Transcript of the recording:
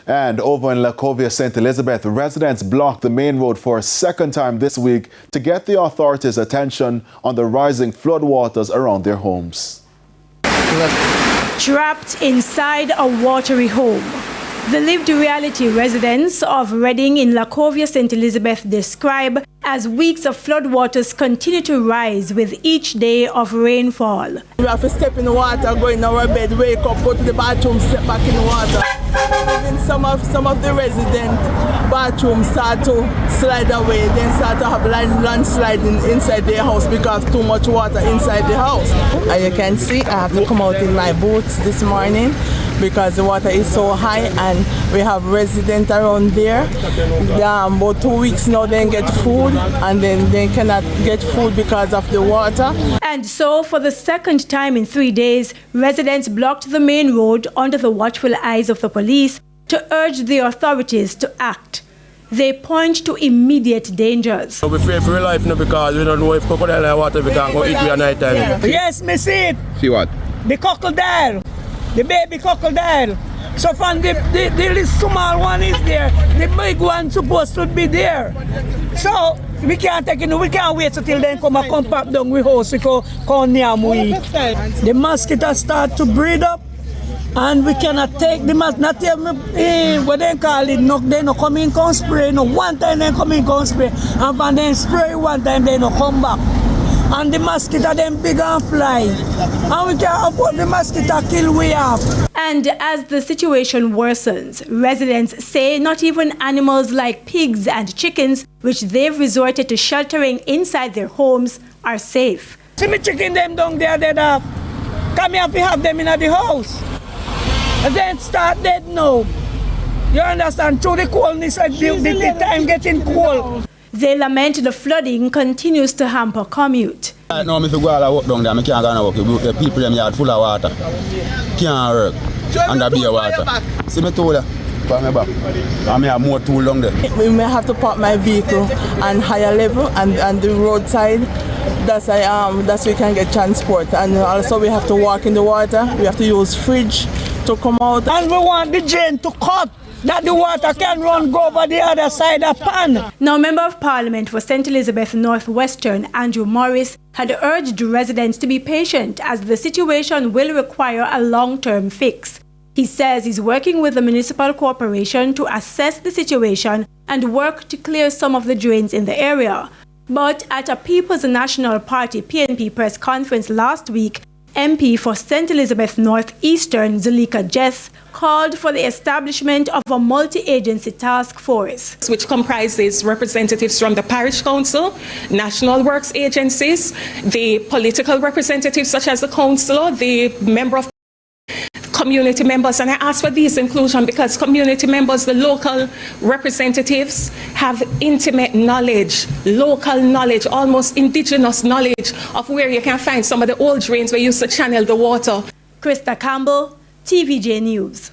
And over in Lacovia, St. Elizabeth, residents blocked the main road for a second time this week to get the authorities' attention on the rising floodwaters around their homes. Trapped inside a watery home. The lived reality residents of Reading in Lacovia, St. Elizabeth describe as weeks of floodwaters continue to rise with each day of rainfall. We have to step in the water, go in our bed, wake up, go to the bathroom, step back in the water. Even some of the resident bathrooms start to slide away, then start to have landsliding inside their house because too much water inside the house. As you can see, I have to come out in my boots this morning because the water is so high and we have residents around there. About 2 weeks now they get food and then they cannot get food because of the water. And so for the second time in 3 days, residents blocked the main road under the watchful eyes of the police to urge the authorities to act. They point to immediate dangers. So we fear for our life now because we don't know if crocodile and water we can go eat at night time. Yes, me see it. See what? The crocodile. The baby crocodile. So from the small one is there, the big one supposed to be there. So we can't take it, we can't wait until they come and pop down with house we come near me. The mosquitoes start to breed up and we cannot take the not what they call it, no, they no come in come spray, no one time they come in come spray, and when they spray one time they no come back. And the mosquito them big and fly. And we can't afford the mosquito kill we have. And as the situation worsens, residents say not even animals like pigs and chickens, which they've resorted to sheltering inside their homes, are safe. See me chicken them down there dead off. Come here if you have them in the house. And then start dead now. You understand? Through the coldness, the time getting cold. They lament the flooding continues to hamper commute. Right now, if you go all walk down there, I can't go and walk. The people in the yard full of water. Can't work. And there be water. See me told you, for me back. I may have more tool down there. We may have to park my vehicle on higher level and the roadside. That's we can get transport. And also we have to walk in the water. We have to use fridge to come out. And we want the drain to cut, that the water can run go over the other side of pan. Now, Member of Parliament for St. Elizabeth Northwestern, Andrew Morris, had urged residents to be patient as the situation will require a long-term fix. He says he's working with the municipal corporation to assess the situation and work to clear some of the drains in the area. But at a People's National Party PNP press conference last week, MP for St. Elizabeth Northeastern, Zuleika Jess, called for the establishment of a multi-agency task force, which comprises representatives from the parish council, national works agencies, the political representatives such as the councillor, the member of community members. And I ask for this inclusion because community members, the local representatives, have intimate knowledge, local knowledge, almost indigenous knowledge of where you can find some of the old drains where you used to channel the water. Krista Campbell, TVJ News.